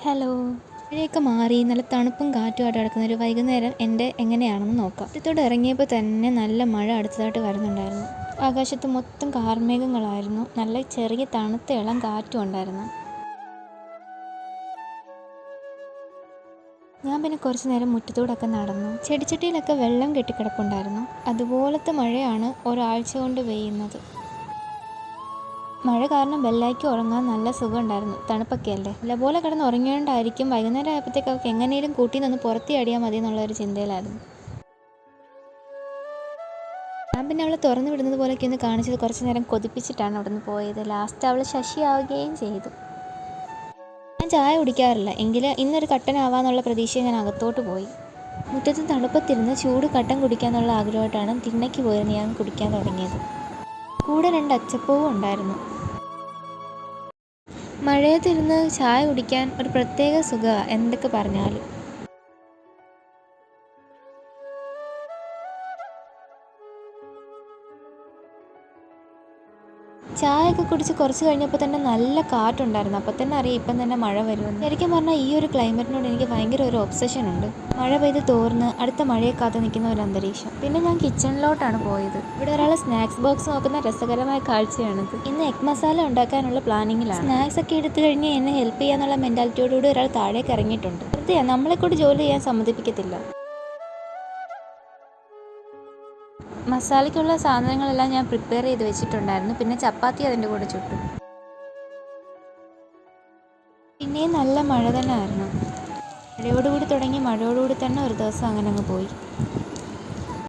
Hello. മഴയൊക്കെ മാറി നല്ല തണുപ്പും കാറ്റുമായിട്ട് കിടക്കുന്ന ഒരു വൈകുന്നേരം എൻ്റെ എങ്ങനെയാണെന്ന് നോക്കാം. മുറ്റത്തോട്ട് ഇറങ്ങിയപ്പോൾ തന്നെ നല്ല മഴ അടുത്തതായിട്ട് വരുന്നുണ്ടായിരുന്നു. ആകാശത്ത് മൊത്തം കാർമേഘങ്ങളായിരുന്നു. നല്ല ചെറിയ തണുത്ത ഇളം കാറ്റും ഉണ്ടായിരുന്നു. ഞാൻ പിന്നെ കുറച്ച് നേരം മുറ്റത്തൂടൊക്കെ നടന്നു. ചെടിച്ചട്ടിയിലൊക്കെ വെള്ളം കെട്ടിക്കിടപ്പുണ്ടായിരുന്നു. അതുപോലത്തെ മഴയാണ് ഒരാഴ്ച കൊണ്ട് പെയ്യുന്നത്. മഴ കാരണം ബെല്ലായ്ക്ക് ഉറങ്ങാൻ നല്ല സുഖമുണ്ടായിരുന്നു. തണുപ്പൊക്കെ അല്ലേ. നല്ലപോലെ കിടന്ന് ഉറങ്ങിയോണ്ടായിരിക്കും വൈകുന്നേരം ആയപ്പോഴത്തേക്ക് അവൾക്ക് എങ്ങനെയും കൂട്ടി നിന്ന് പുറത്തി അടിയാൽ മതി എന്നുള്ളൊരു ചിന്തയിലായിരുന്നു. ഞാൻ പിന്നെ അവളെ തുറന്നു വിടുന്നത് പോലെയൊക്കെ ഒന്ന് കാണിച്ചത് കുറച്ച് നേരം കൊതിപ്പിച്ചിട്ടാണ് അവിടെ നിന്ന് പോയത്. ലാസ്റ്റ് അവൾ ശശിയാവുകയും ചെയ്തു. ഞാൻ ചായ കുടിക്കാറില്ല, എങ്കിലും ഇന്നൊരു കട്ടനാവാന്നുള്ള പ്രതീക്ഷയിൽ ഞാൻ അകത്തോട്ട് പോയി. മുറ്റത്ത് തണുപ്പത്തിരുന്ന് ചൂട് കട്ടൻ കുടിക്കാന്നുള്ള ആഗ്രഹമായിട്ടാണ് തിണ്ണയ്ക്ക് പോയിരുന്ന് ഞാൻ കുടിക്കാൻ തുടങ്ങിയത്. കൂടെ 2 അച്ചപ്പവും ഉണ്ടായിരുന്നു. മഴയത്തിരുന്ന് ചായ കുടിക്കാൻ ഒരു പ്രത്യേക സുഖമാണ് എന്തൊക്കെ പറഞ്ഞാലും. ചായയൊക്കെ കുടിച്ച് കുറച്ച് കഴിഞ്ഞപ്പോൾ തന്നെ നല്ല കാറ്റുണ്ടായിരുന്നു. അപ്പോൾ തന്നെ അറിയാം ഇപ്പം തന്നെ മഴ വരുമെന്ന്. ശരിക്കും പറഞ്ഞാൽ ഈ ഒരു ക്ലൈമറ്റിനോട് എനിക്ക് ഭയങ്കര ഒരു ഒബ്സഷൻ ഉണ്ട്. മഴ പെയ്ത് തോർന്ന് അടുത്ത മഴയെ കാത്ത് നിൽക്കുന്ന ഒരു അന്തരീക്ഷം. പിന്നെ ഞാൻ കിച്ചണിലോട്ടാണ് പോയത്. ഇവിടെ ഒരാൾ സ്നാക്സ് ബോക്സ് നോക്കുന്ന രസകരമായ കാഴ്ചയാണിത്. ഇന്ന് എഗ് മസാല ഉണ്ടാക്കാനുള്ള പ്ലാനിങ്ങിലാണ്. സ്നാക്സ് ഒക്കെ എടുത്തു കഴിഞ്ഞ് എന്നെ ഹെൽപ്പ് ചെയ്യാന്നുള്ള മെൻറ്റാലിറ്റിയോടുകൂടി ഒരാൾ താഴേക്ക് ഇറങ്ങിയിട്ടുണ്ട്. വെറുതെ നമ്മളെക്കൂടി ജോലി ചെയ്യാൻ സമ്മതിപ്പിക്കത്തില്ല. മസാലയ്ക്കുള്ള സാധനങ്ങളെല്ലാം ഞാൻ പ്രിപ്പയർ ചെയ്ത് വെച്ചിട്ടുണ്ടായിരുന്നു. പിന്നെ ചപ്പാത്തി അതിൻ്റെ കൂടെ ചുട്ടു. പിന്നെയും നല്ല മഴ തന്നെ ആയിരുന്നു. മഴയോടുകൂടി തുടങ്ങി മഴയോടുകൂടി തന്നെ ഒരു ദിവസം അങ്ങനെ അങ്ങ് പോയി.